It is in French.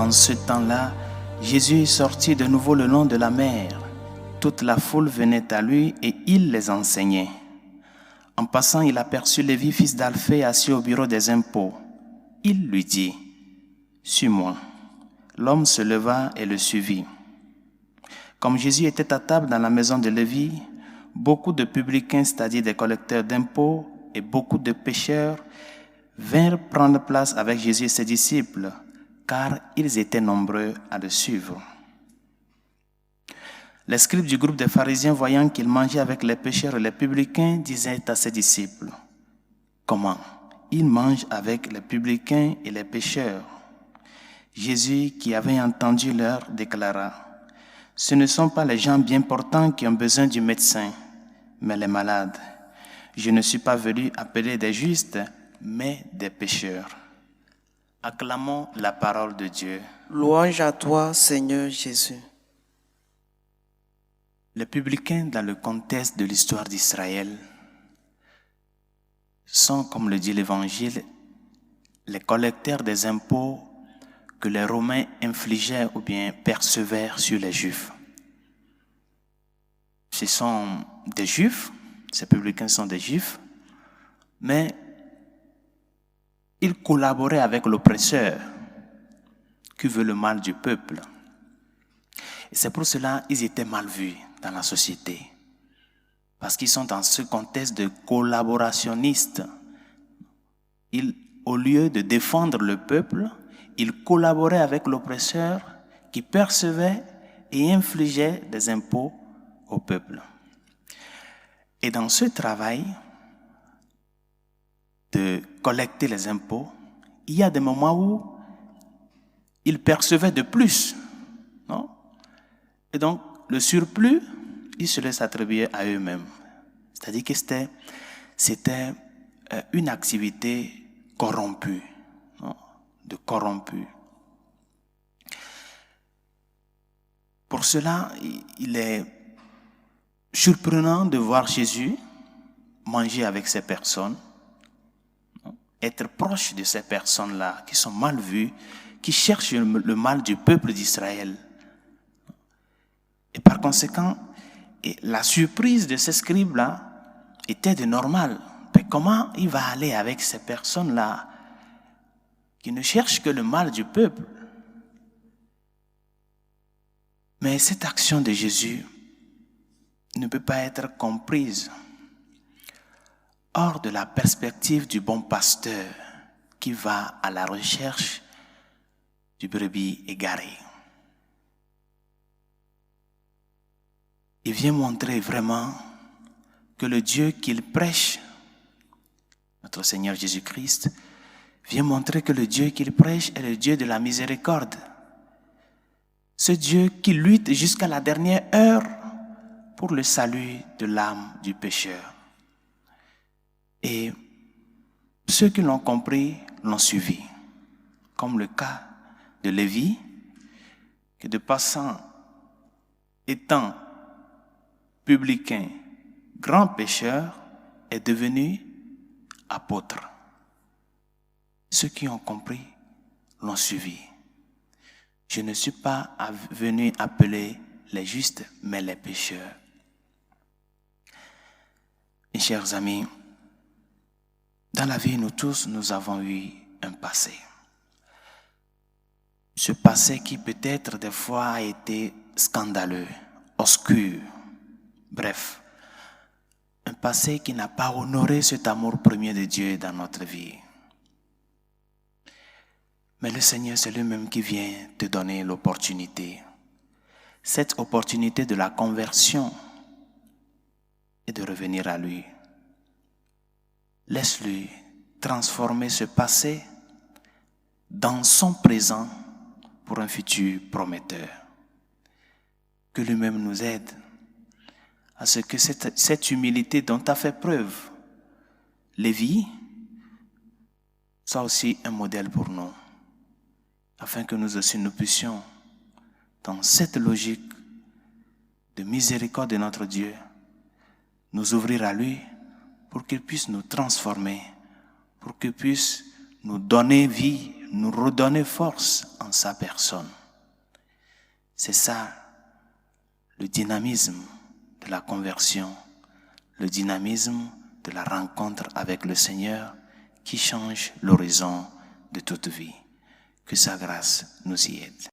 En ce temps-là, Jésus est sorti de nouveau le long de la mer. Toute la foule venait à lui et il les enseignait. En passant, il aperçut Lévi, fils d'Alphée, assis au bureau des impôts. Il lui dit, « Suis-moi ». L'homme se leva et le suivit. Comme Jésus était à table dans la maison de Lévi, beaucoup de publicains, c'est-à-dire des collecteurs d'impôts, et beaucoup de pécheurs vinrent prendre place avec Jésus et ses disciples, car ils étaient nombreux à le suivre. Les scribes du groupe des pharisiens, voyant qu'il mangeait avec les pécheurs et les publicains, disaient à ses disciples, « Comment? Il mange avec les publicains et les pécheurs. » Jésus, qui avait entendu, leur déclara, « Ce ne sont pas les gens bien portants qui ont besoin du médecin, mais les malades. Je ne suis pas venu appeler des justes, mais des pécheurs. » Acclamons la parole de Dieu. Louange à toi, Seigneur Jésus. Les publicains, dans le contexte de l'histoire d'Israël, sont, comme le dit l'Évangile, les collecteurs des impôts que les Romains infligeaient ou bien percevaient sur les Juifs. Ce sont des Juifs, ces publicains sont des Juifs, mais ils collaboraient avec l'oppresseur qui veut le mal du peuple. Et c'est pour cela qu'ils étaient mal vus dans la société. Parce qu'ils sont dans ce contexte de collaborationnistes. Au lieu de défendre le peuple, ils collaboraient avec l'oppresseur qui percevait et infligeait des impôts au peuple. Et dans ce travail de collecter les impôts, il y a des moments où ils percevaient de plus, non? Et donc, le surplus, ils se laissent attribuer à eux-mêmes. C'est-à-dire que c'était une activité corrompue, non? De corrompu. Pour cela, il est surprenant de voir Jésus manger avec ces personnes, être proche de ces personnes-là qui sont mal vues, qui cherchent le mal du peuple d'Israël. Et par conséquent, la surprise de ces scribes-là était de normal. Mais comment il va aller avec ces personnes-là qui ne cherchent que le mal du peuple? Mais cette action de Jésus ne peut pas être comprise hors de la perspective du bon pasteur qui va à la recherche du brebis égaré. Il vient montrer vraiment que le Dieu qu'il prêche, notre Seigneur Jésus-Christ, vient montrer que le Dieu qu'il prêche est le Dieu de la miséricorde. Ce Dieu qui lutte jusqu'à la dernière heure pour le salut de l'âme du pécheur. Et ceux qui l'ont compris l'ont suivi, comme le cas de Lévi, qui de passant étant publicain, grand pécheur, est devenu apôtre. Ceux qui ont compris l'ont suivi. Je ne suis pas venu appeler les justes, mais les pécheurs. Mes chers amis, dans la vie, nous tous, nous avons eu un passé. Ce passé qui peut-être des fois a été scandaleux, obscur, bref, un passé qui n'a pas honoré cet amour premier de Dieu dans notre vie. Mais le Seigneur, c'est lui-même qui vient te donner l'opportunité. Cette opportunité de la conversion et de revenir à lui. Laisse-lui transformer ce passé dans son présent pour un futur prometteur. Que lui-même nous aide à ce que cette humilité dont tu as fait preuve, Lévi, soit aussi un modèle pour nous, afin que nous aussi nous puissions, dans cette logique de miséricorde de notre Dieu, nous ouvrir à lui pour qu'il puisse nous transformer, pour qu'il puisse nous donner vie, nous redonner force en en sa personne. C'est ça, le dynamisme de la conversion, le dynamisme de la rencontre avec le Seigneur qui change l'horizon de toute vie. Que sa grâce nous y aide.